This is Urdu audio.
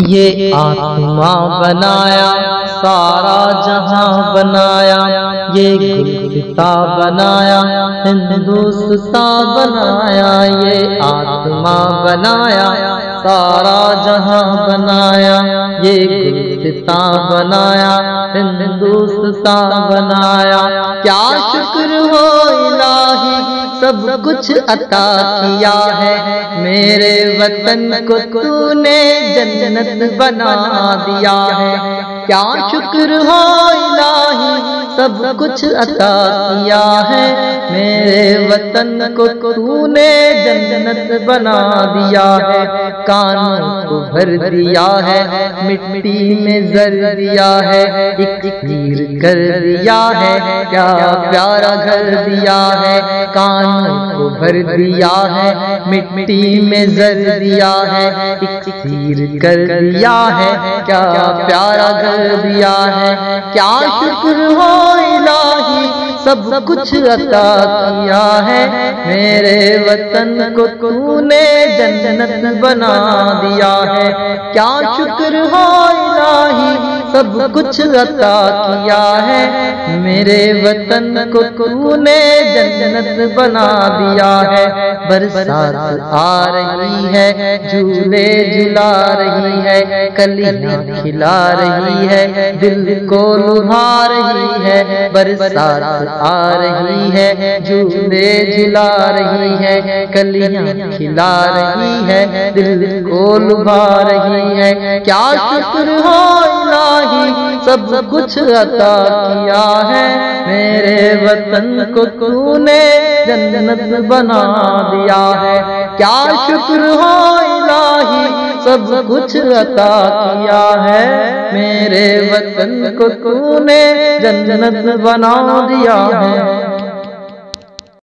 یہ آسماں بنایا سارا جہاں بنایا، یہ گلستہ بنایا ہندوستان بنایا، یہ آسماں بنایا سارا جہاں بنایا، یہ گلستہ بنایا ہندوستان بنایا۔ کیا شکر ہو الہی سب کچھ عطا کیا ہے، میرے وطن کو تو نے جنت بنا دیا ہے۔ کیا شکر ہو الہی سب کچھ عطا کیا ہے، میرے وطن کو تو نے جنت بنا دیا ہے۔ کانوں کو بھر دیا ہے مٹی میں زر دیا ہے، ایک تیر کر دیا ہے کیا پیارا گھر دیا ہے۔ کانوں کو بھر دیا ہے مٹی میں زر دیا ہے، ایک تیر کر دیا ہے کیا پیارا گھر دیا ہے۔ کیا شکر ہو الہی سب کچھ عطا کیا ہے، میرے وطن کو تو نے جنت بنا دیا ہے۔ کیا شکر ہو الہی سب کچھ عطا کیا ہے، میرے وطن کو تو نے جنت بنا دیا ہے۔ برسات آ رہی ہے جھولے جھلا رہی ہے، کلیاں کھلا رہی ہے دل کو لبھا رہی ہے۔ برسات آ رہی ہے جھولے جھلا رہی ہے، کلیاں کھلا رہی ہے دل کو لبھا رہی ہے۔ کیا شکر ہو الہی سب کچھ عطا کیا ہے، میرے وطن کو تو نے جنت بنا دیا ہے۔ کیا شکر ہو الہی سب کچھ عطا کیا ہے، میرے وطن کو تو نے جنت بنا دیا ہے۔